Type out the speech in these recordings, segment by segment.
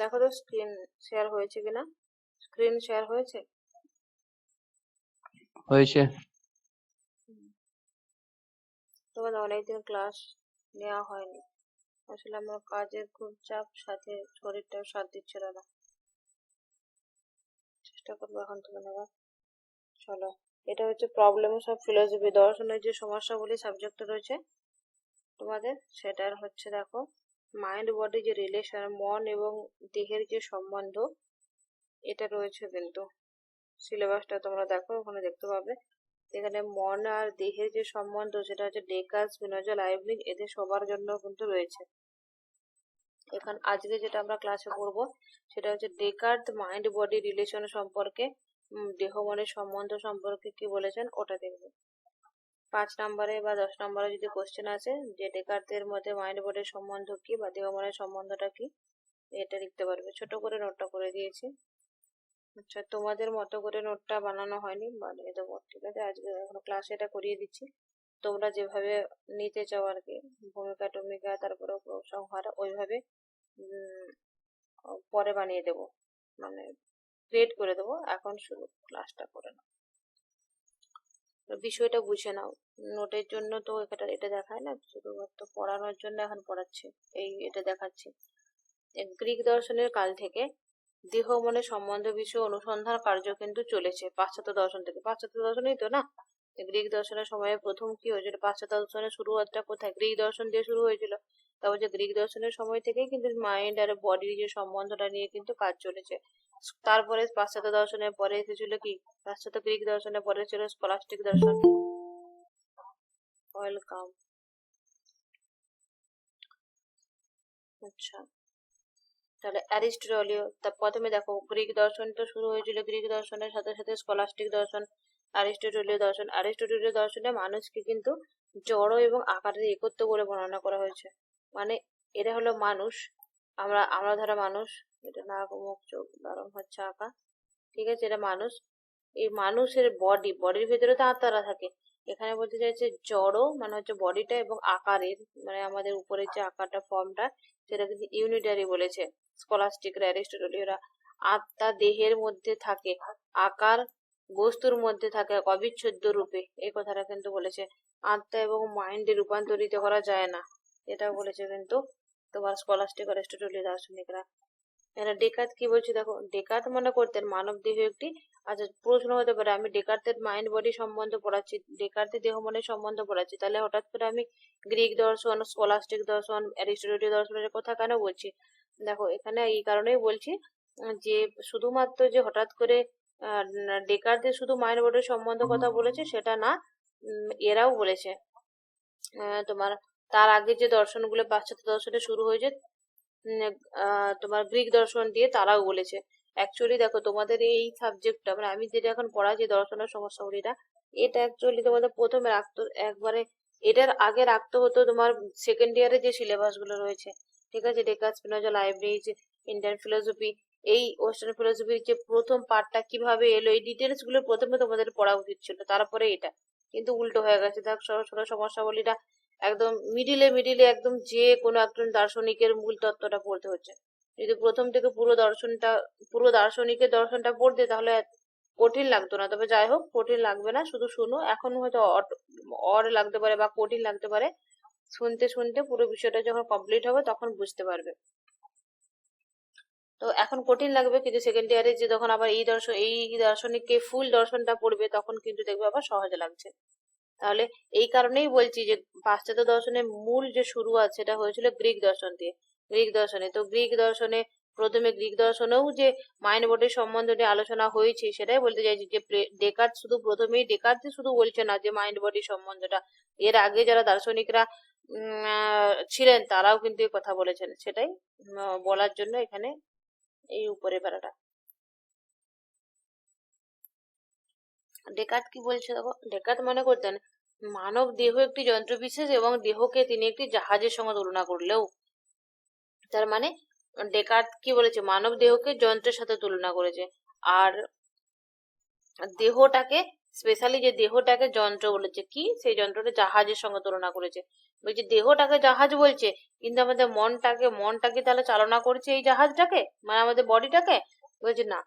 দেখো তো screen share হয়েছে কিনা। স্ক্রিন শেয়ার হয়েছে? হয়েছে। তোমাদের অনেকদিন ক্লাস নেওয়া হয়নি, আসলে আমার কাজের খুব চাপ, সাথে শরীরটাও সাথ দিচ্ছিল না। চেষ্টা করবো এখন থেকে নেওয়ার। চলো, এটা হচ্ছে প্রবলেম অফ ফিলোসফি, দর্শনের যে সমস্যাগুলি সাবজেক্ট রয়েছে তোমাদের, সেটার হচ্ছে দেখো মাইন্ড বডি যে রিলেশন, মন এবং দেহের যে সম্বন্ধ, এটা রয়েছে। কিন্তু সিলেবাসটা তোমরা দেখো, ওখানে দেখতে পাবে এখানে মন আর দেহের যে সম্বন্ধ, সেটা হচ্ছে ডেকার্ট, স্পিনোজা, লাইবনিজ, এদের সবার জন্য কিন্তু রয়েছে। এখন আজকে যেটা আমরা ক্লাসে পড়বো সেটা হচ্ছে ডেকার্ট মাইন্ড বডি রিলেশন সম্পর্কে, দেহ মনের সম্বন্ধ সম্পর্কে কি বলেছেন ওটা দেখবে। 5 নম্বরে বা 10 নম্বরে যদি কোশ্চেন আসে যে ডেকার্টের মধ্যে মাইন্ড বডির সম্বন্ধ কি বা দেহ মনের সম্বন্ধটা কি, এটা লিখতে পারবে। ছোট করে নোটটা করে দিয়েছি। আচ্ছা, তোমাদের মতো করে নোটটা বানানো হয়নি, বানিয়ে দেবো, ঠিক আছে? আজকে এখন ক্লাসে এটা করিয়ে দিচ্ছি, তোমরা যেভাবে নিতে চাও আর কি, ভূমিকা টমিকা তারপরে উপসংহার, ওইভাবে পরে বানিয়ে দেবো, মানে ক্রিয়েট করে দেবো। এখন শুরু ক্লাসটা করে নাও, বিষয়টা বুঝে নাও। নোটের জন্য তো এটা দেখায় না, শুধুমাত্র পড়ানোর জন্য এখন পড়াচ্ছি, এটা দেখাচ্ছি। গ্রিক দর্শনের কাল থেকে দেহ মনে সম্বন্ধ বিষয়ে অনুসন্ধান কার্য কিন্তু চলেছে পাশ্চাত্য দর্শন থেকে। পাশ্চাত্য দর্শনই তো না, গ্রিক দর্শনের সময়ে প্রথম কি হয়েছিল, পাশ্চাত্য দর্শনের শুরুয়াতটা কোথায়, গ্রিক দর্শন দিয়ে শুরু হয়েছিল। তারপর যে গ্রিক দর্শনের সময় থেকেই কিন্তু মাইন্ড আর বডির যে সম্বন্ধটা নিয়ে কিন্তু কাজ চলেছে। তারপরে পাশ্চাত্য দর্শনের পরে এসেছিল কি, পাশ্চাত্য গ্রিক দর্শনের পরে ছিল স্কলাস্টিক দর্শন। ওয়েলকাম। আচ্ছা, তাহলে অ্যারিস্টটলীয়, তার প্রথমে দেখো গ্রিক দর্শনটা শুরু হয়েছিল, গ্রিক দর্শনের সাথে সাথে স্কলাস্টিক দর্শন, অ্যারিস্টটলীয় দর্শন। অ্যারিস্টটলীয় দর্শনে মানুষকে কিন্তু জড় এবং আকারের একত্র বলে বর্ণনা করা হয়েছে। মানে এরা হলো মানুষ, আমরা আমরা ধরো মানুষ, এটা নাক মুখ চোখ নরম হচ্ছে আঁকা, ঠিক আছে? এটা মানুষ, এই মানুষের বডির ভেতরে তো আত্মারা থাকে। এখানে বলতে চাইছে জড় মানে হচ্ছে বডিটা, এবং আকারের মানে আমাদের উপরের যে আকারটা, ফর্মটা, সেটা কিন্তু ইউনিটারি বলেছে স্কলাস্টিকরা, অ্যারিস্টটলীয়রা। আত্মা দেহের মধ্যে থাকে, আকার বস্তুর মধ্যে থাকে অবিচ্ছেদ্য রূপে, এই কথাটা কিন্তু বলেছে। আত্মা এবং মাইন্ডে রূপান্তরিত করা যায় না, এটা বলেছে কিন্তু তোমার স্কলাস্টিক অ্যারিস্টটলীয় দার্শনিকরা। এরা ডেকার্ত কি বলছে দেখো, ডেকার্ত মনে করতেন মানব দেহ একটি, আচ্ছা প্রশ্ন হতে পারে আমি ডেকার্তের মাইন্ড বডি সম্বন্ধ পড়াচ্ছি, ডেকার্তের দেহ মনের সম্বন্ধ পড়াচ্ছি, তাহলে হঠাৎ করে আমি গ্রিক দর্শন, স্কলাস্টিক দর্শন, অ্যারিস্টটলীয় দর্শনের কথা কেন বলছি? দেখো এখানে এই কারণেই বলছি যে শুধুমাত্র যে হঠাৎ করে ডেকার্তের শুধু মাইন্ড বডির সম্বন্ধ কথা বলেছে সেটা না, এরাও বলেছে। তোমার তার আগে যে দর্শনগুলো পাশ্চাত্য দর্শনে শুরু হয়েছে, তোমার গ্রিক দর্শন দিয়ে, তারাও বলেছে। অ্যাকচুয়ালি দেখো তোমাদের এই সাবজেক্টটা, মানে আমি যেটা এখন পড়াচ্ছি দর্শনের সমস্যাগুলিটা, এটা অ্যাকচুয়ালি তোমাদের প্রথমে রাখতো একবারে, এটার আগে রাখতে হতো তোমার সেকেন্ড ইয়ারে যে সিলেবাস গুলো রয়েছে, ঠিক আছে? Descartes, Spinoza, Leibniz, Indian philosophy, এই ওয়েস্টার্ন ফিলোসফির যে প্রথম পার্টটা কিভাবে এলো, এই ডিটেলস গুলো প্রথমে তোমাদের পড়া উচিত ছিল, তারপরে এটা। কিন্তু উল্টো হয়ে গেছে, দেখ ছোট ছোট সমস্যাবলীটা একদম মিডিলে মিডিলে একদম যে কোনো একজন দার্শনিকের মূল তত্ত্বটা পড়তে হচ্ছে। যদি প্রথম থেকে পুরো দার্শনিকের দর্শনটা পড়তে, তাহলে কঠিন লাগতো না। তবে যাই হোক, কঠিন লাগবে না, শুধু শুনো। এখন হয়তো অড লাগতে পারে বা কঠিন লাগতে পারে, শুনতে শুনতে পুরো বিষয়টা যখন কমপ্লিট হবে তখন বুঝতে পারবে। তো এখন কঠিন লাগবে, কিন্তু সেকেন্ড ইয়ারে যে তখন আবার এই দার্শনিককে ফুল দর্শনটা পড়বে, তখন কিন্তু দেখবে আবার সহজ লাগছে। তাহলে এই কারণেই বলছি যে পাশ্চাত্য দর্শনের মূল যে শুরু আছে সেটা হয়েছিল গ্রিক দর্শন দিয়ে। গ্রিক দর্শনে তো গ্রিক দর্শনে প্রথমে গ্রিক দর্শনেও যে মাইন্ড বডির সম্বন্ধ নিয়ে আলোচনা হয়েছে, সেটাই বলতে চাইছি যে ডেকার্ট শুধু প্রথমেই ডেকার্ট শুধু বলছে না যে মাইন্ড বডির সম্বন্ধটা, এর আগে যারা দার্শনিকরা ছিলেন তারাও কিন্তু এই কথা বলেছেন, সেটাই বলার জন্য এখানে এই উপরে বেড়াটা। ডেকার্ট কি বলছে দেখো, ডেকার্ট মনে করতেন মানব দেহ একটি যন্ত্রবিশেষ এবং দেহকে তিনি একটি জাহাজের সঙ্গে তুলনা করলেও, তার মানে ডেকার্ট কি বলেছে, মানব দেহকে যন্ত্রের সাথে তুলনা করেছে, আর দেহটাকে স্পেশালি যে দেহটাকে যন্ত্র বলেছে, কি সেই যন্ত্রটা জাহাজের সঙ্গে তুলনা করেছে। বলছে দেহটাকে জাহাজ বলছে, কিন্তু আমাদের মনটাকে তাহলে চালনা করছে এই জাহাজটাকে, মানে আমাদের বডিটাকে। বলছে না,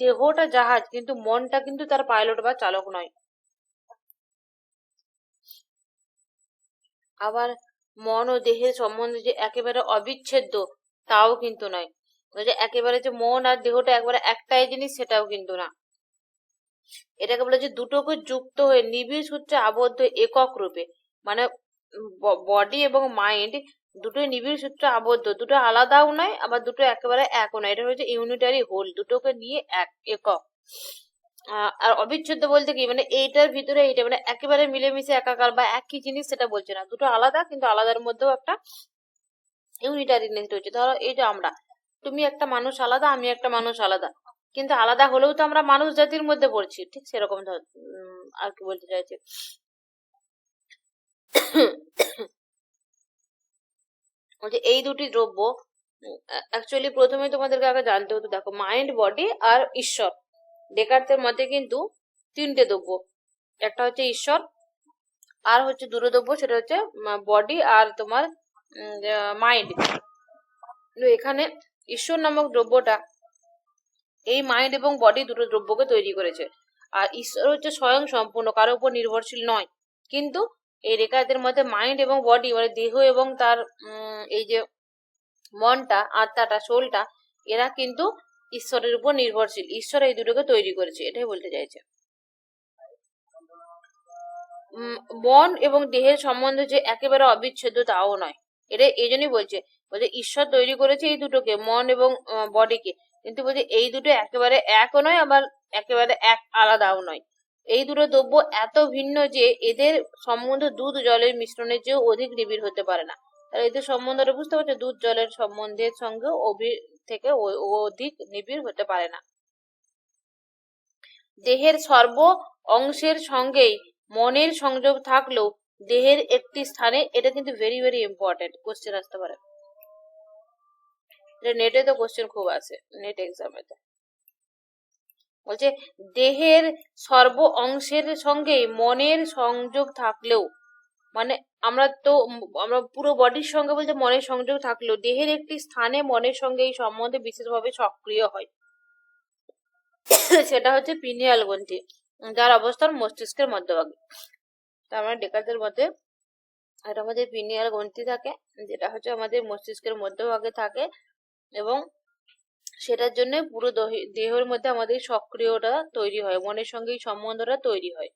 দেহটা জাহাজ, কিন্তু মনটা কিন্তু তার পাইলট বা চালক নয়। আবার মন ও দেহের সম্বন্ধে যে একেবারে অবিচ্ছেদ্য, তাও কিন্তু নয়। বলছে একেবারে যে মন আর দেহটা একবারে একটাই জিনিস, সেটাও কিন্তু না। এটাকে বলে যে দুটোকে যুক্ত হয়ে নিবিড় সূত্রে আবদ্ধ একক রূপে, মানে বডি এবং মাইন্ড দুটোই নিবিড় সূত্রে আবদ্ধ, দুটো আলাদাও নয় আবার দুটো একেবারে একও নয়। এটা হচ্ছে ইউনিটারি হোল, দুটোকে নিয়ে একক। আর অবিচ্ছেদ্য বলতে কি, মানে এইটার ভিতরে এইটা, মানে একেবারে মিলেমিশে একাকার বা একই জিনিস, সেটা বলছে না। দুটো আলাদা, কিন্তু আলাদার মধ্যেও একটা ইউনিটারিনেস রয়েছে। ধরো এই যে আমরা, তুমি একটা মানুষ আলাদা, আমি একটা মানুষ আলাদা, কিন্তু আলাদা হলেও তো আমরা মানুষ জাতির মধ্যে পড়ছি, ঠিক সেরকম ধর। আর কি বলতে চাইছে, বলছে এই দুটি দ্রব্য অ্যাকচুয়ালি প্রথমে তোমাদেরকে আগে জানতে হতো। দেখো, মাইন্ড, বডি আর ঈশ্বর। ডেকার্তের মতে কিন্তু তিনটে দ্রব্য, একটা হচ্ছে ঈশ্বর, আর হচ্ছে দ্রব্য, সেটা হচ্ছে বডি আর তোমার মাইন্ড। এখানে ঈশ্বর নামক দ্রব্যটা এই মাইন্ড এবং বডি দুটো দ্রব্যকে তৈরি করেছে। আর ঈশ্বর হচ্ছে স্বয়ং সম্পূর্ণ, কারো উপর নির্ভরশীল নয়। কিন্তু এই রেখাদের মধ্যে মাইন্ড এবং বডি, মানে দেহ এবং তার এই যে মনটা, আত্মাটা, সোলটা, এরা কিন্তু ঈশ্বরের উপর নির্ভরশীল। ঈশ্বর এই দুটোকে তৈরি করেছে, এটাই বলতে চাইছে। মন এবং দেহের সম্বন্ধ যে একেবারে অবিচ্ছেদ্য, তাও নয়। এটা এই জন্যই বলছে, ঈশ্বর তৈরি করেছে এই দুটোকে, মন এবং বডিকে, কিন্তু বলছে এই দুটো একেবারে একও নয় আবার একেবারে এক আলাদাও নয়। এই দুটো দ্রব্য এত ভিন্ন যে এদের সম্বন্ধ দুধ জলের মিশ্রণের চেয়েও অধিক নিবিড় হতে পারে না। তাহলে এদের সম্বন্ধটা বুঝতে পারছো, দুধ জলের সম্বন্ধের সঙ্গে থেকে অধিক নিবিড় হতে পারে না। দেহের সর্ব অংশের সঙ্গেই মনের সংযোগ থাকলেও দেহের একটি স্থানে, এটা কিন্তু ভেরি ভেরি ইম্পর্টেন্ট, কোশ্চেন আসতে পারে। নেটে তো কোশ্চেন খুব আসে, নেট এক্সামেতে। বলছে দেহের সর্ব অংশের সঙ্গে মনের সংযোগ থাকলেও, মানে আমরা পুরো বডির সঙ্গে বলতে মনের সংযোগ থাকলেও দেহের একটি স্থানে মনের সঙ্গে এই সম্বন্ধে বিশেষভাবে সক্রিয় হয়। সেটা হচ্ছে পিনিয়াল গ্রন্থি, যার অবস্থান মস্তিষ্কের মধ্যভাগে। তার মানে ডেকার্তের মতে এটা আমাদের পিনিয়াল গ্রন্থি থাকে, যেটা হচ্ছে আমাদের মস্তিষ্কের মধ্যভাগে থাকে, এবং সেটার জন্য পুরো দেহের মধ্যে আমাদের সক্রিয়তা তৈরি হয়, মনের সঙ্গে এই সম্বন্ধটা তৈরি হয়।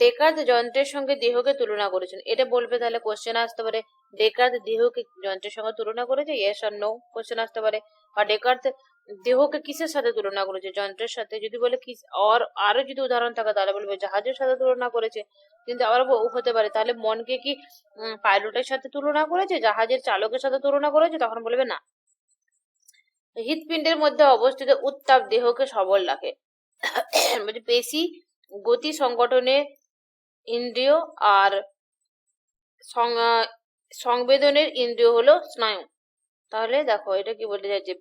ডেকার্ত যন্ত্রের সঙ্গে দেহকে তুলনা করেছেন, এটা বলবে, তাহলে কোশ্চেন আসতে পারে ডেকার্ত দেহকে যন্ত্রের সঙ্গে তুলনা করেছে, ইয়েস আর নো কোশ্চেন আসতে পারে। আর ডেকার্ত দেহকে কিসের সাথে তুলনা করেছে, যন্ত্রের সাথে। যদি বলে কি, আরো যদি উদাহরণ থাকে তাহলে বলবে জাহাজের সাথে তুলনা করেছে। কিন্তু আবার হতে পারে তাহলে মনকে কি পাইলটের সাথে তুলনা করেছে, জাহাজের চালকের সাথে তুলনা করেছে, তখন বলবে না। হৃৎপিণ্ডের মধ্যে অবস্থিত উত্তাপ দেহকে সবল রাখে। পেশি গতি সংগঠনে ইন্দ্রিয়, আর সংবেদনের ইন্দ্রিয় হলো স্নায়ু। তাহলে দেখো এটা কি বলতে চাইছে,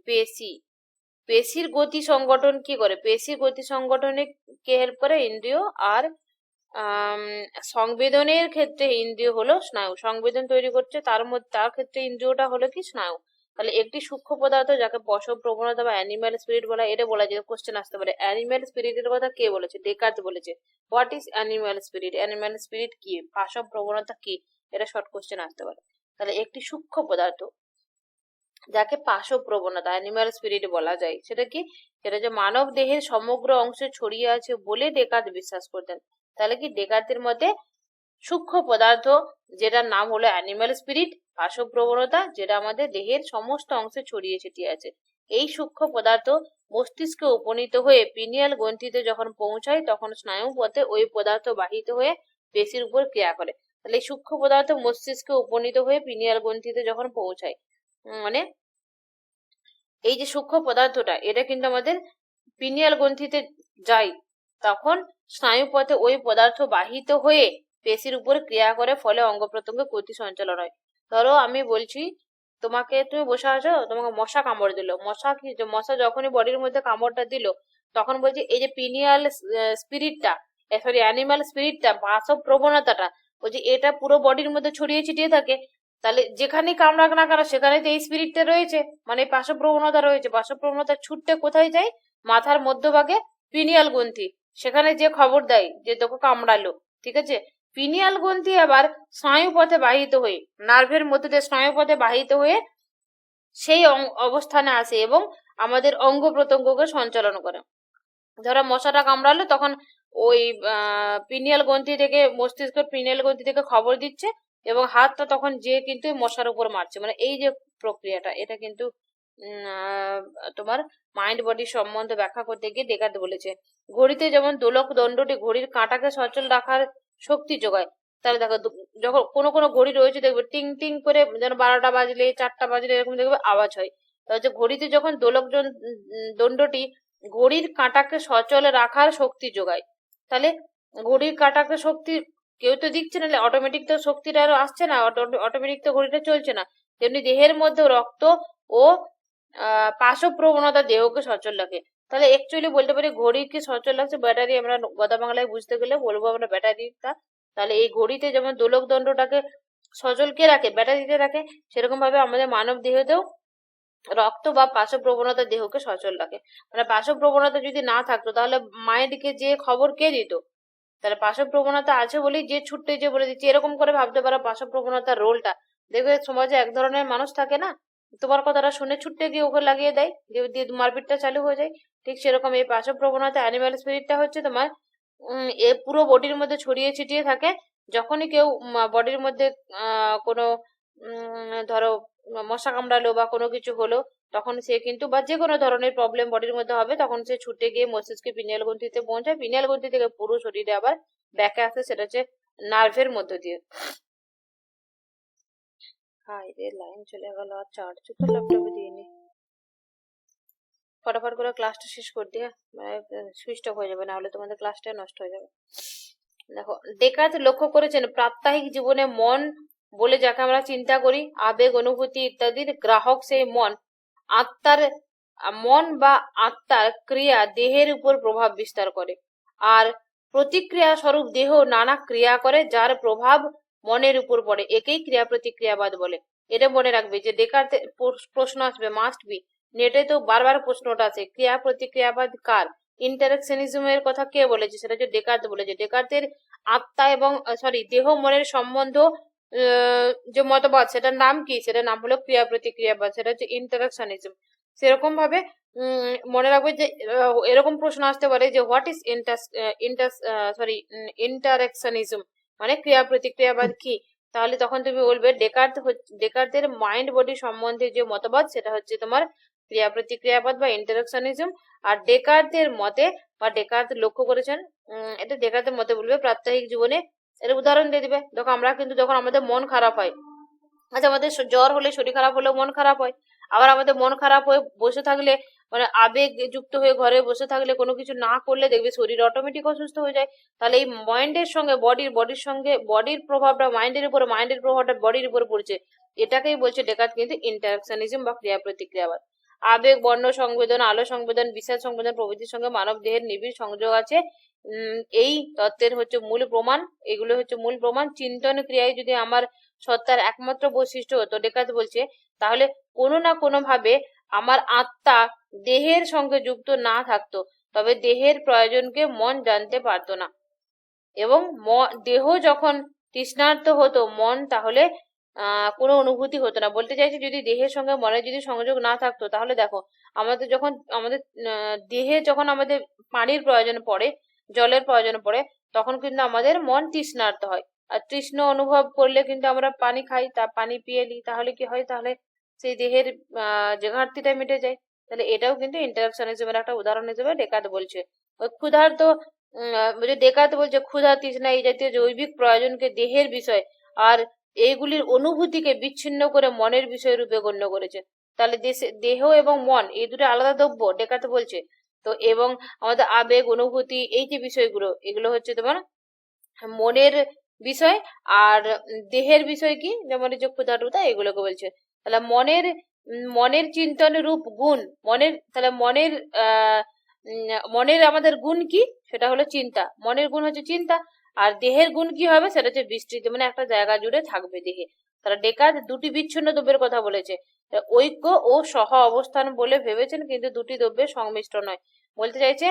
পেশির গতি সংগঠন কি করে, পেশির গতি সংগঠনে কে হেল্প করে, ইন্দ্রিয়। আর সংবেদনের ক্ষেত্রে ইন্দ্রিয় হলো স্নায়ু, সংবেদন তৈরি করছে, তার ক্ষেত্রে ইন্দ্রিয়টা হলো কি, স্নায়ু। তাহলে একটি সূক্ষ্ম পদার্থ যাকে পশব প্রবণতা বা অ্যানিম্যাল স্পিরিট বলা, এটা বলা যায়, কোশ্চেন আসতে পারে। অ্যানিম্যাল স্পিরিটের কথা কে বলেছে, ডেকার্ত বলেছে। What is animal spirit, animal spirit কি, পাশব প্রবণতা কি, এটা শর্ট কোশ্চেন আসতে পারে। তাহলে একটি সূক্ষ্ম পদার্থ যাকে পাশব প্রবণতা, অ্যানিম্যাল স্পিরিট বলা যায়, সেটা কি, সেটা যে মানব দেহের সমগ্র অংশে ছড়িয়ে আছে বলে ডেকার্ত বিশ্বাস করতেন। তাহলে কি ডেকার্তের মতে সূক্ষ্ম পদার্থ, যেটার নাম হলো অ্যানিম্যাল স্পিরিট, পাশব প্রবণতা, যেটা আমাদের দেহের সমস্ত অংশে ছড়িয়ে ছিটিয়ে আছে। এই সূক্ষ্ম পদার্থ মস্তিষ্কে উপনীত হয়ে পিনিয়াল গ্রন্থিতে যখন পৌঁছায়, তখন স্নায়ু পথে ওই পদার্থ বাহিত হয়ে পেশির উপর ক্রিয়া করে। তাহলে এই সূক্ষ্ম পদার্থ মস্তিষ্কে উপনীত হয়ে পিনিয়াল গ্রন্থিতে যখন পৌঁছায়, মানে এই যে সূক্ষ্ম পদার্থটা, এটা কিন্তু আমাদের পিনিয়াল গ্রন্থিতে যায়, তখন স্নায়ু পথে ওই পদার্থ বাহিত হয়ে পেশির উপর ক্রিয়া করে, ফলে অঙ্গ প্রত্যঙ্গে গতি সঞ্চালন হয়। ধরো আমি বলছি তোমাকে, তুমি বসে আছো, তোমাকে মশা কামড় দিল, মশা যখনই বডির মধ্যে কামড়টা দিল, তখন বলছে এই যে পিনিয়াল স্পিরিটটা, সরি অ্যানিমাল স্পিরিটটা, বাসব প্রবণতাটা, বলছে এটা পুরো বডির মধ্যে ছড়িয়ে ছিটিয়ে থাকে। তাহলে যেখানেই কামড়াক না কেন সেখানে তো এই স্পিরিটটা রয়েছে, মানে পাশব প্রবণতা রয়েছে। পাশব প্রবণতা ছুটতে কোথায় যায়? মাথার মধ্যভাগে পিনিয়াল গ্রন্থি, সেখানে যে খবর দেয় যে তোকে কামড়ালো, ঠিক আছে। পিনিয়াল গ্রন্থি আবার স্নায়ুপথে বাহিত হয়ে, নার্ভের মধ্যে দিয়ে স্নায়ুপথে বাহিত হয়ে সেই অবস্থানে আসে এবং আমাদের অঙ্গ প্রত্যঙ্গকে সঞ্চালন করে। ধরো মশাটা কামড়ালো, তখন ওই পিনিয়াল গ্রন্থি থেকে, মস্তিষ্কের পিনিয়াল গ্রন্থি থেকে খবর দিচ্ছে এবং হাতটা তখন যে কিন্তু মশার উপর মারছে। মানে এই যে প্রক্রিয়াটা, এটা কিন্তু তোমার মাইন্ড বডি সম্বন্ধে ব্যাখ্যা করতে গিয়ে ডেকার্ট বলেছে। ঘড়িতে যেমন দোলক দণ্ডটি ঘড়ির কাঁটাকে সচল রাখার শক্তি যোগায়। তাহলে দেখো, যখন কোনো কোনো ঘড়ি রয়েছে দেখবে টিং টিং করে, যেন 12টা বাজলে 4টা বাজলে এরকম দেখবে আওয়াজ হয়। তাহলে ঘড়িতে যখন দোলক দণ্ডটি ঘড়ির কাঁটাকে সচল রাখার শক্তি যোগায়, তাহলে ঘড়ির কাঁটাকে শক্তি কেউ তো দিচ্ছে না, অটোমেটিক তো শক্তিটা আর আসছে না, অটোমেটিক তো ঘড়িটা চলছে না। তেমনি দেহের মধ্যে রক্ত ও পাশব প্রবণতা দেহকে সচল রাখে। তাহলে অ্যাকচুয়ালি বলতে পারি ঘড়িকে সচল রাখছে ব্যাটারি। আমরা গদা বাংলায় বুঝতে গেলে বলবো আমরা ব্যাটারিটা। তাহলে এই ঘড়িতে যেমন দোলক দণ্ডটাকে সচল কে রাখে? ব্যাটারিতে রাখে। সেরকম ভাবে আমাদের মানব দেহতেও রক্ত বা পাশব প্রবণতা দেহকে সচল রাখে। মানে পাশব প্রবণতা যদি না থাকতো তাহলে মাইন্ডকে যে খবর কে দিত? তাহলে পাশব প্রবণতা আছে বলেই যে ছুটতে যে বলে দিচ্ছে, এরকম করে ভাবতে পারো পাশব প্রবণতার রোলটা। দেখবে সমাজে এক ধরনের মানুষ থাকে না, তোমার কথাটা শুনে ছুটতে গিয়ে ওকে লাগিয়ে দেয়, দিয়ে মারপিটটা চালু হয়ে যায়। ঠিক সেরকম এই পাশব প্রবণতা অ্যানিমাল স্পিরিটটা হচ্ছে তোমার এ পুরো বডির মধ্যে ছড়িয়ে ছিটিয়ে থাকে। যখনই কেউ বডির মধ্যে কোনো ধরো মশা কামড়ালো বা কোনো কিছু হলো, তখন সে কিন্তু, বা যে কোনো ধরনের প্রবলেম বডির মধ্যে হবে, তখন সে ছুটে গিয়ে মস্তিষ্কে পিনিয়াল গ্রন্থিতে পৌঁছায়। পিনিয়াল গ্রন্থি থেকে পুরো শরীরে আবার ব্যাকে আসে, সেটা হচ্ছে নার্ভের মধ্য দিয়ে। হাই রে, লাইন চলে গেল, আর চার্জ তো ল্যাপটপে দিইনি। ফটাফট করে ক্লাসটা শেষ করে দিয়ে, সুইচ অফ হয়ে যাবে, না হলে তোমাদের ক্লাসটা নষ্ট হয়ে যাবে। দেখো, ডেকার্ত লক্ষ্য করেছেন প্রাত্যহিক জীবনে মন বলে যাকে আমরা চিন্তা করি, আবেগ অনুভূতি ইত্যাদির গ্রাহক সেই মন। আত্মার মন বা আত্মার ক্রিয়া দেহের উপর প্রভাব বিস্তার করে, আর প্রতিক্রিয়া স্বরূপ দেহ নানা ক্রিয়া করে যার প্রভাব মনের উপর পড়ে। একেই ক্রিয়া প্রতিক্রিয়াবাদ বলে। এটা মনে রাখবে যে ডেকার্তে প্রশ্ন আসবে, মাস্ট বি। নেটে তো বারবার প্রশ্নটা আছে, ক্রিয়া প্রতিক্রিয়াবাদ কার? ইন্টারেকশনিজমের কথা কে বলেছে? সেটা হচ্ছে ডেকার্ত বলেছে। ডেকার্তের আত্মা এবং দেহ মনের সম্বন্ধ যে মতবাদ, সেটার নাম কি? সেটার নাম হলো ক্রিয়া প্রতিক্রিয়াবাদ, সেটা হচ্ছে ইন্টারেকশনিজম। সেরকম ভাবে মনে রাখবে যে এরকম প্রশ্ন আসতে পারে যে হোয়াট ইজ ইন্টারেকশনিজম, মানে ক্রিয়া প্রতিক্রিয়াবাদ কি? তাহলে তখন তুমি বলবে ডেকার্তের মাইন্ড বডি সম্বন্ধে যে মতবাদ, সেটা হচ্ছে তোমার ক্রিয়া প্রতিক্রিয়াবাদ বা ইন্টারেকশনিজম। আর ডেকার্তের মতে, বা ডেকার্ত লক্ষ্য করেছেন, এটা ডেকার্তের মতে বলবে প্রাত্যহিক জীবনে। এর উদাহরণ দিয়ে দিবে। দেখো, আমরা কিন্তু যখন আমাদের মন খারাপ হয়, আচ্ছা আমাদের জ্বর হলে, শরীর খারাপ হলেও মন খারাপ হয়। আবার আমাদের মন খারাপ হয়ে বসে থাকলে, মানে আবেগ যুক্ত হয়ে ঘরে বসে থাকলে, কোনো কিছু না করলে দেখবে শরীর অটোমেটিক অসুস্থ হয়ে যায়। তাহলে এই মাইন্ডের সঙ্গে বডির সঙ্গে বডির প্রভাবটা মাইন্ডের উপর, মাইন্ডের প্রভাবটা বডির উপর পড়ছে। এটাকেই বলছে ডেকার্ত কিন্তু ইন্টারেকশনিজম বা ক্রিয়া প্রতিক্রিয়াবাদ। আবেগ, বর্ণ সংবেদন, আলো সংবেদন, বিষয় সংবেদন প্রভৃতির সঙ্গে মানব দেহের নিবিড় সংযোগ আছে। এই তত্ত্বের হচ্ছে মূল প্রমাণ। এগুলো হচ্ছে মূল প্রমাণ। চিন্তন ক্রিয়ায় যদি আমার সত্তার একমাত্র বৈশিষ্ট্য হতো, ডেকার্ত বলছে, তাহলে কোনো না কোনো ভাবে আমার আত্মা দেহের সঙ্গে যুক্ত না থাকতো, তবে দেহের প্রয়োজনকে মন জানতে পারতো না। এবং দেহ যখন তৃষ্ণার্ত হতো, মন তাহলে কোনো অনুভূতি হতো না। বলতে চাইছি, যদি দেহের সঙ্গে মনের যদি সংযোগ না থাকতো, তাহলে দেখো আমাদের যখন আমাদের দেহে যখন আমাদের পানির প্রয়োজন পড়ে, জলের প্রয়োজন পড়ে, তখন কিন্তু আমাদের মন তৃষ্ণার্ত হয়। আর তৃষ্ণ অনুভব করলে কিন্তু আমরা পানি খাই, তা পানি পিয়ে নিই, তাহলে কি হয়? তাহলে সেই দেহের যে ঘাটতিটা মিটে যায়। তাহলে এটাও কিন্তু ইন্টারাকশনিজমের একটা উদাহরণ হিসেবে ডেকার্ত বলছে। ওই ক্ষুধার্ত ডেকার্ত বলছে ক্ষুধা, তৃষ্ণা এই জাতীয় জৈবিক প্রয়োজনকে দেহের বিষয় আর এইগুলির অনুভূতিকে বিচ্ছিন্ন করে মনের বিষয় রূপে গণ্য করেছে। তাহলে দেহ এবং মন এই দুটো আলাদা দ্রব্য, ডেকার্ত বলছে। তো এবং আমাদের আবেগ, অনুভূতি, এই যে বিষয়গুলো, এগুলো হচ্ছে তোমার মনের বিষয়। আর দেহের বিষয় কি? যেমন এই যে ক্ষুধা টুধা, এগুলোকে বলছে। তাহলে মনের চিন্তন রূপ গুণ, তাহলে মনের মনের আমাদের গুণ কি, সেটা হলো চিন্তা। মনের গুণ হচ্ছে চিন্তা, আর দেহের গুণ কি হবে, সেটা হচ্ছে বিস্তৃতি, মানে একটা জায়গা জুড়ে থাকবে দেহে। তারা ডেকার্ট দুটি বিচ্ছিন্ন দ্রব্যের কথা বলেছে, ঐক্য ও সহ অবস্থান বলে ভেবেছেন, কিন্তু দুটি দ্রব্যের সংমিশ্রণ নয়। বলতে চাইছে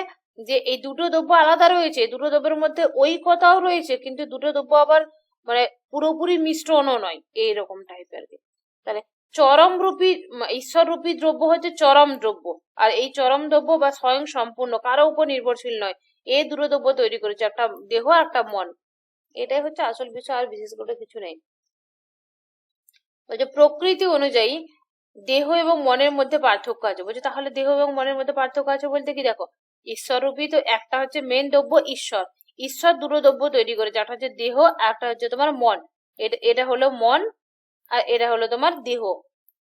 যে এই দুটো দ্রব্য আলাদা রয়েছে, দুটো দ্রব্যের মধ্যে ঐক্যতাও রয়েছে, কিন্তু দুটো দ্রব্য আবার মানে পুরোপুরি মিশ্রণও নয়, এইরকম টাইপের আর কি। তাহলে চরম রূপী ঈশ্বর রূপী দ্রব্য হচ্ছে চরম দ্রব্য, আর এই চরম দ্রব্য বা স্বয়ং সম্পূর্ণ, কারো উপর নির্ভরশীল নয়। এই দুটো দ্রব্য তৈরি করেছে, একটা দেহ আর একটা মন। এটাই হচ্ছে আসল বিষয়, আর বিশেষ করে কিছু নেই। বলছে প্রকৃতি অনুযায়ী দেহ এবং মনের মধ্যে পার্থক্য আছে। বলছে তাহলে দেহ এবং মনের মধ্যে পার্থক্য আছে বলতে কি, দেখো ঈশ্বররূপী তো একটা হচ্ছে মেন দ্রব্য ঈশ্বর, ঈশ্বর দুটো দ্রব্য তৈরি করেছে, একটা হচ্ছে দেহ, একটা হচ্ছে তোমার মন। এটা এটা হলো মন, আর এটা হলো তোমার দেহ।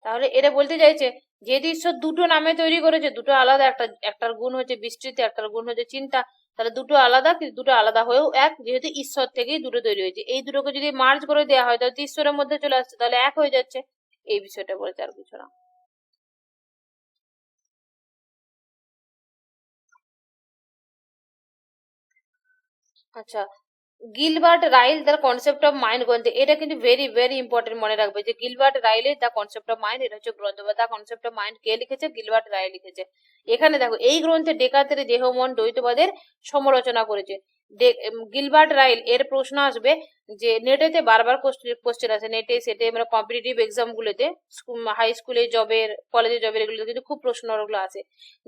তাহলে এটা বলতে চাইছে যেহেতু ঈশ্বর দুটো নামে তৈরি করেছে, দুটো আলাদা, একটার গুণ হচ্ছে বিস্তৃতি, একটার গুণ হচ্ছে চিন্তা, তাহলে দুটো আলাদা, কিন্তু দুটো আলাদা হয়েও এক, যেহেতু ঈশ্বর থেকেই দুটো তৈরি হয়েছে। এই দুটোকে যদি মার্জ করে দেওয়া হয় তাহলে ঈশ্বরের মধ্যে চলে আসছে, তাহলে এক হয়ে যাচ্ছে। এই বিষয়টা বলেছে, আর কিছু না। আচ্ছা, Gilbert Ryle the concept of mind গ্রন্থে, এটা কিন্তু ভেরি ভেরি ইম্পর্টেন্ট, মনে রাখবে যে গিলবার্ট রাইলের দ্য কনসেপ্ট অফ মাইন্ড, এটা হচ্ছে গ্রন্থ, বা দ্য কনসেপ্ট অফ মাইন্ড কে লিখেছে, গিলবার্ট রাইল লিখেছে। এখানে দেখো এই গ্রন্থে ডেকার্তের দেহ মন দ্বৈতবাদের সমালোচনা করেছে। গিলবার্ট রাইল এর প্রশ্ন আসবে, যে নেটেতে বারবার কোশ্চেন আছে, নেটে সেটে মানে কম্পিটিটিভ এক্সাম গুলোতে, হাই স্কুলে জবের, কলেজে জবের, এগুলো কিন্তু খুব প্রশ্ন ওগুলো আছে,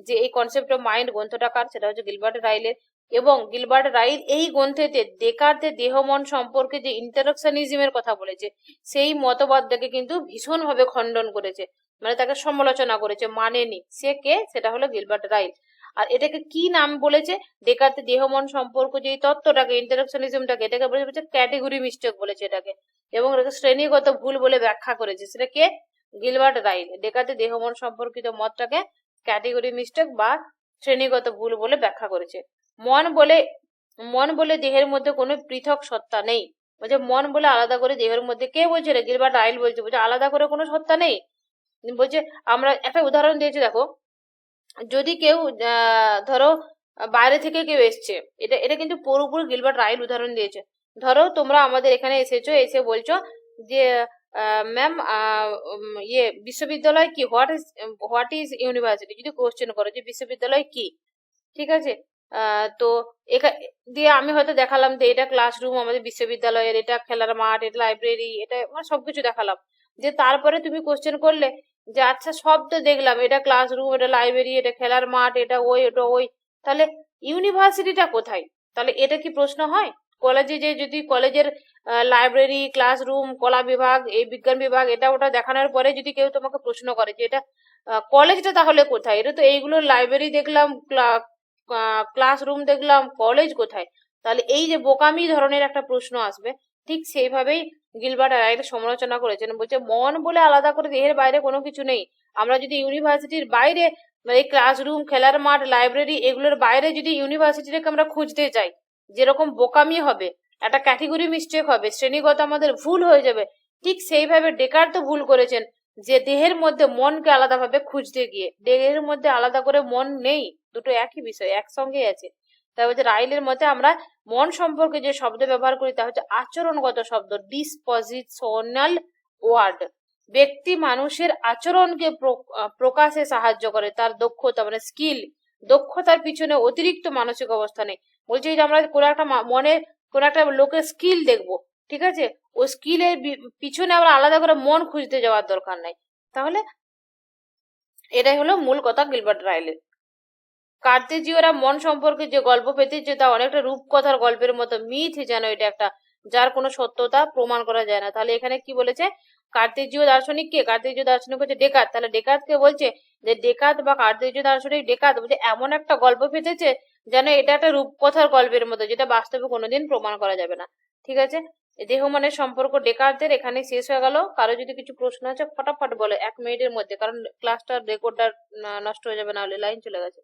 যে এই কনসেপ্ট অফ মাইন্ড গ্রন্থটা কার, সেটা হচ্ছে গিলবার্ট রাইলের। এবং গিলবার্ট রাইল এই গ্রন্থেতে ডেকার্তের দেহ মন সম্পর্কে যে ইন্টারকশনিজমের কথা বলেছে, সেই মতবাদটাকে কিন্তু ভীষণভাবে খণ্ডন করেছে, মানে তাকে সমালোচনা করেছে, মানেনি। সে কে, সেটা হলো গিলবার্ট রাইল। আর এটাকে কি নাম বলেছে, ডেকার্তের দেহ মন সম্পর্ক যে তত্ত্বটাকে, ইন্টারকশনিজমটাকে, এটাকে বলেছে ক্যাটেগরি মিস্টেক বলেছে এটাকে, এবং এটাকে শ্রেণীগত ভুল বলে ব্যাখ্যা করেছে। সেটা কে, গিলবার্ট রাইল। ডেকার্তের দেহ মন সম্পর্কিত মতটাকে ক্যাটেগরি মিস্টেক বা শ্রেণীগত ভুল বলে ব্যাখ্যা করেছে। মন বলে মন বলে দেহের মধ্যে কোনো পৃথক সত্তা নেই। বলছে মন বলে আলাদা করে দেহের মধ্যে, কে বলছে রে, গিলবার্ট রাইল বলছে, বলছে আলাদা করে কোনো সত্তা নেই। বলছে, আমরা একটা উদাহরণ দিয়েছি দেখো, যদি কেউ ধরো বাইরে থেকে কেউ এসছে, এটা এটা কিন্তু পুরোপুরি গিলবার্ট রাইল উদাহরণ দিয়েছে। ধরো তোমরা আমাদের এখানে এসেছো, এসে বলছো যে ম্যাম ইয়ে বিশ্ববিদ্যালয় কি, হোয়াট ইজ ইউনিভার্সিটি, যদি কোশ্চেন করো যে বিশ্ববিদ্যালয় কি, ঠিক আছে। তো দিয়ে আমি হয়তো দেখালাম যে এটা ক্লাসরুম আমাদের বিশ্ববিদ্যালয়ের, এটা খেলার মাঠ, এটা লাইব্রেরি, এটা মানে সবকিছু দেখালাম। যে তারপরে তুমি কোশ্চেন করলে যে আচ্ছা সব তো দেখলাম, এটা ক্লাসরুম, এটা লাইব্রেরি, এটা খেলার মাঠ, এটা ওই, ওটা ওই, তাহলে ইউনিভার্সিটিটা কোথায়? তাহলে এটা কি প্রশ্ন হয়? কলেজে যে যদি কলেজের লাইব্রেরি, ক্লাসরুম, কলা বিভাগ, এই বিজ্ঞান বিভাগ, এটা ওটা দেখানোর পরে যদি কেউ তোমাকে প্রশ্ন করে যে এটা কলেজটা তাহলে কোথায়, এটা তো এইগুলো লাইব্রেরি দেখলাম, ক্লাসরুম দেখলাম, কলেজ কোথায়? তাহলে এই যে বোকামি ধরনের একটা প্রশ্ন আসবে, ঠিক সেইভাবেই গিলবার্ট রাইট সমালোচনা করেছেন। বলছে মন বলে আলাদা করে দেহের বাইরে কোনো কিছু নেই। আমরা যদি ইউনিভার্সিটির বাইরে, এই ক্লাসরুম, খেলার মাঠ, লাইব্রেরি, এগুলোর বাইরে যদি ইউনিভার্সিটিটাকে আমরা খুঁজতে চাই, যেরকম বোকামি হবে, একটা ক্যাটেগরি মিস্টেক হবে, শ্রেণীগত আমাদের ভুল হয়ে যাবে, ঠিক সেইভাবে ডেকার্ট তো ভুল করেছেন, যে দেহের মধ্যে মনকে আলাদাভাবে খুঁজতে গিয়ে। দেহের মধ্যে আলাদা করে মন নেই, দুটো একই বিষয়, একসঙ্গেই আছে। তাই হচ্ছে রাইলের মতে আমরা মন সম্পর্কে যে শব্দ ব্যবহার করি তা হচ্ছে আচরণগত শব্দ, ডিসপজিশনাল ওয়ার্ড। ব্যক্তি মানুষের আচরণকে প্রকাশে সাহায্য করে, তার দক্ষতা মানে স্কিল, দক্ষতার পিছনে অতিরিক্ত মানসিক অবস্থা নেই। বলছে যে আমরা কোনো একটা মনে কোনো একটা লোকের স্কিল দেখবো, ঠিক আছে, ওই স্কিলের পিছনে আমরা আলাদা করে মন খুঁজতে যাওয়ার দরকার নাই। তাহলে এটাই হলো মূল কথা গিলবার্ট রাইলের। কার্তেজীয়রা মন সম্পর্কে যে গল্প পেতেছে তা অনেকটা রূপকথার গল্পের মতো, মিথ যেন এটা একটা, যার কোনো সত্যতা প্রমাণ করা যায় না। তাহলে এখানে কি বলেছে, কার্তেজীয় দার্শনিক কে, কার্তেজীয় দার্শনিক হচ্ছে ডেকার্ত। তাহলে ডেকার্তকে বলছে যে ডেকার্ত বা কার্তেজীয় দার্শনিক ডেকার্ত বলছে এমন একটা গল্প পেতেছে যেন এটা একটা রূপকথার গল্পের মতো, যেটা বাস্তবে কোনোদিন প্রমাণ করা যাবে না। ঠিক আছে, দেহ মনের সম্পর্ক ডেকার্তের এখানে শেষ হয়ে গেল। কারো যদি কিছু প্রশ্ন আছে ফটাফট বলে 1 মিনিটের মধ্যে, কারণ ক্লাসটার রেকর্ডটা নষ্ট হয়ে যাবে, না হলে লাইন চলে গেছে।